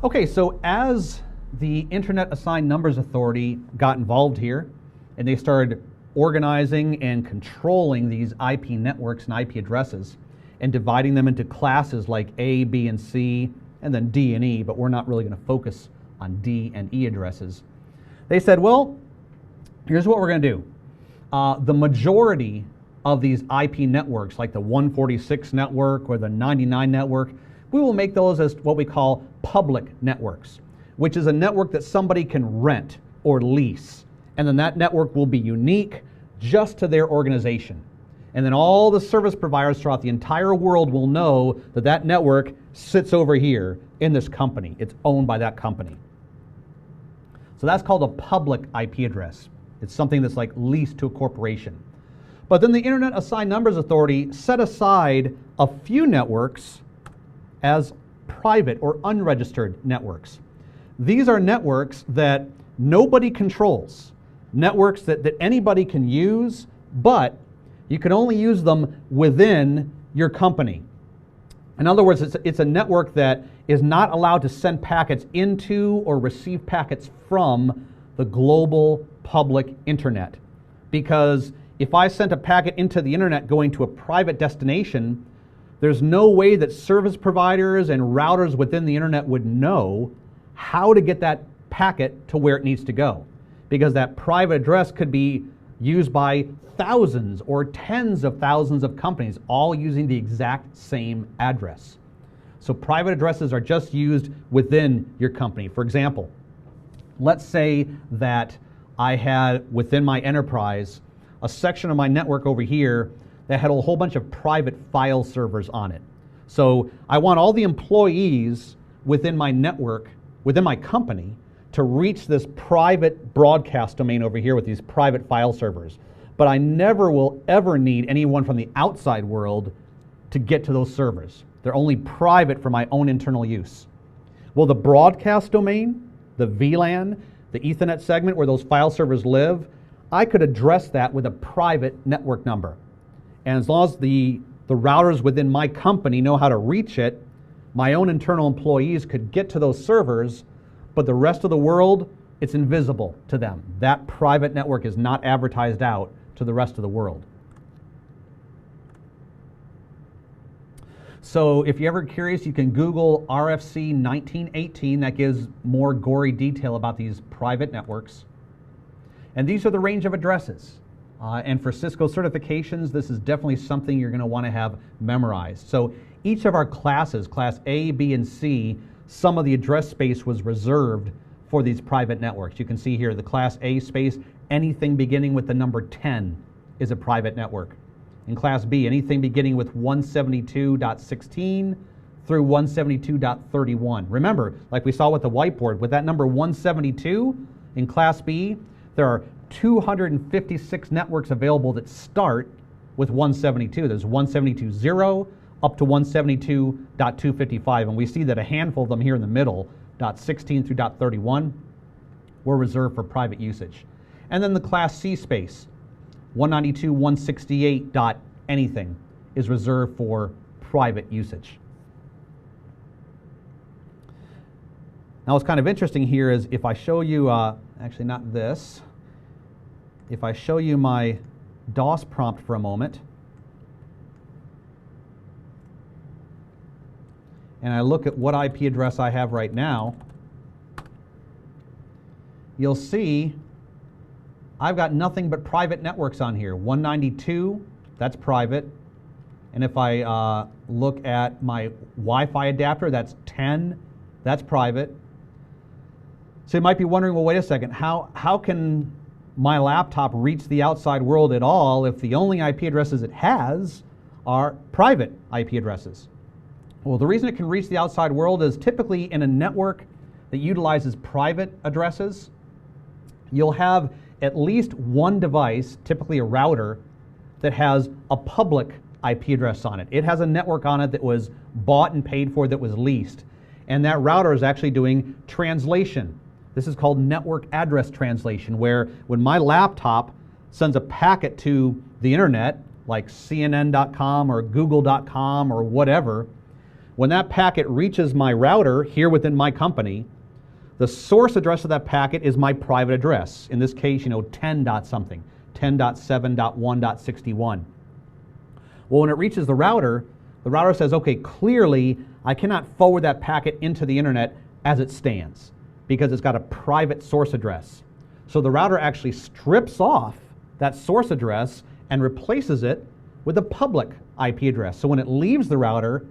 Okay, so as the Internet Assigned Numbers Authority got involved here, and they started organizing and controlling these IP networks and IP addresses, and dividing them into classes like A, B, and C, and then D and E, but we're not really going to focus on D and E addresses. They said, well, here's what we're going to do. The majority of these IP networks, like the 146 network or the 99 network, we will make those as what we call public networks, which is a network that somebody can rent or lease. And then that network will be unique just to their organization. And then all the service providers throughout the entire world will know that that network sits over here in this company. It's owned by that company. So that's called a public IP address. It's something that's like leased to a corporation. But then the Internet Assigned Numbers Authority set aside a few networks as private or unregistered networks. These are networks that nobody controls, networks that anybody can use, but you can only use them within your company. In other words, it's a network that is not allowed to send packets into or receive packets from the global public internet. Because if I sent a packet into the internet going to a private destination, there's no way that service providers and routers within the internet would know how to get that packet to where it needs to go. Because that private address could be used by thousands or tens of thousands of companies, all using the exact same address. So private addresses are just used within your company. For example, let's say that I had within my enterprise a section of my network over here that had a whole bunch of private file servers on it. So I want all the employees within my network, within my company, to reach this private broadcast domain over here with these private file servers. But I never will ever need anyone from the outside world to get to those servers. They're only private for my own internal use. Well, the broadcast domain, the VLAN, the Ethernet segment where those file servers live, I could address that with a private network number. And as long as the routers within my company know how to reach it, my own internal employees could get to those servers, but the rest of the world, it's invisible to them. That private network is not advertised out to the rest of the world. So if you're ever curious, you can Google RFC 1918. That gives more gory detail about these private networks. And these are the range of addresses. And for Cisco certifications, this is definitely something you're going to want to have memorized. So each of our classes, class A, B, and C, some of the address space was reserved for these private networks. You can see here the class A space, anything beginning with the number 10 is a private network. In class B, anything beginning with 172.16 through 172.31. Remember, like we saw with the whiteboard, with that number 172 in class B, there are 256 networks available that start with 172. There's 172.0 up to 172.255, and we see that a handful of them here in the middle, .16 through .31, were reserved for private usage. And then the class C space, 192.168 dot anything, is reserved for private usage. Now what's kind of interesting here is if I show you, actually not this, if I show you my DOS prompt for a moment, and I look at what IP address I have right now, you'll see I've got nothing but private networks on here. 192, that's private. And if I look at my Wi-Fi adapter, that's 10, that's private. So you might be wondering, well, wait a second, how can my laptop reach the outside world at all if the only IP addresses it has are private IP addresses? Well, the reason it can reach the outside world is typically in a network that utilizes private addresses, you'll have at least one device, typically a router, that has a public IP address on it. It has a network on it that was bought and paid for, that was leased. And that router is actually doing translation. This is called network address translation, where when my laptop sends a packet to the internet, like CNN.com or Google.com or whatever, when that packet reaches my router here within my company, the source address of that packet is my private address. In this case, 10 dot something, 10.7.1.61. Well, when it reaches the router says, okay, clearly I cannot forward that packet into the internet as it stands because it's got a private source address. So the router actually strips off that source address and replaces it with a public IP address. So when it leaves the router,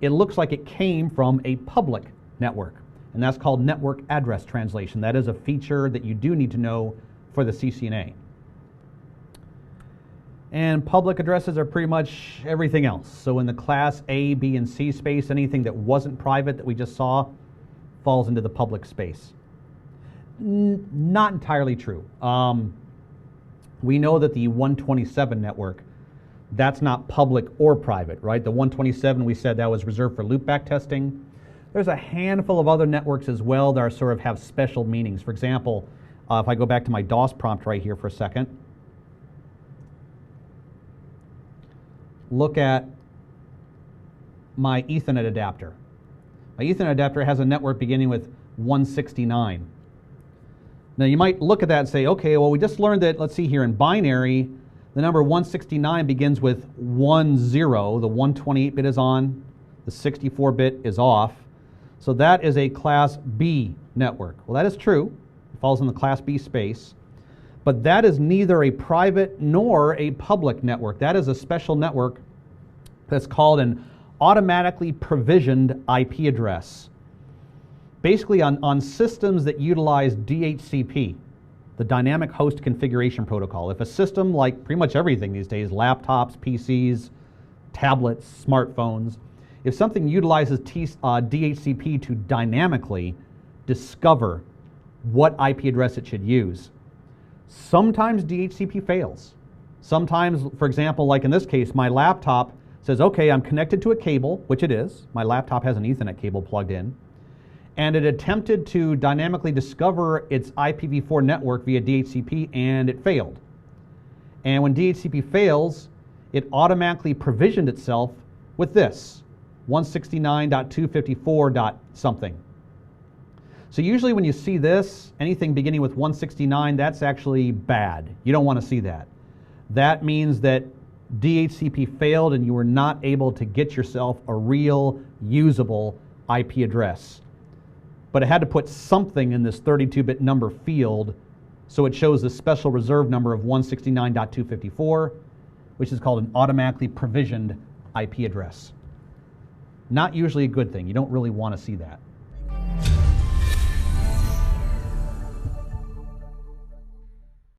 it looks like it came from a public network. And that's called network address translation. That is a feature that you do need to know for the CCNA. And public addresses are pretty much everything else. So in the class A, B, and C space, anything that wasn't private that we just saw falls into the public space. Not entirely true. We know that the 127 network, that's not public or private, right? The 127, we said that was reserved for loopback testing. There's a handful of other networks as well that are sort of have special meanings. For example, if I go back to my DOS prompt right here for a second, look at my Ethernet adapter. My Ethernet adapter has a network beginning with 169. Now you might look at that and say, okay, well we just learned that, let's see here, in binary, the number 169 begins with 10, the 128-bit is on, the 64-bit is off. So that is a class B network. Well, that is true. It falls in the class B space. But that is neither a private nor a public network. That is a special network that's called an automatically provisioned IP address. Basically on systems that utilize DHCP, the Dynamic Host Configuration Protocol. If a system, like pretty much everything these days, laptops, PCs, tablets, smartphones, if something utilizes DHCP to dynamically discover what IP address it should use, sometimes DHCP fails. Sometimes, for example, like in this case, my laptop says, okay, I'm connected to a cable, which it is. My laptop has an Ethernet cable plugged in. And it attempted to dynamically discover its IPv4 network via DHCP, and it failed. And when DHCP fails, it automatically provisioned itself with this, 169.254. something. So usually when you see this, anything beginning with 169, that's actually bad. You don't want to see that. That means that DHCP failed and you were not able to get yourself a real usable IP address. But it had to put something in this 32-bit number field, so it shows the special reserve number of 169.254, which is called an automatically provisioned IP address. Not usually a good thing. You don't really want to see that.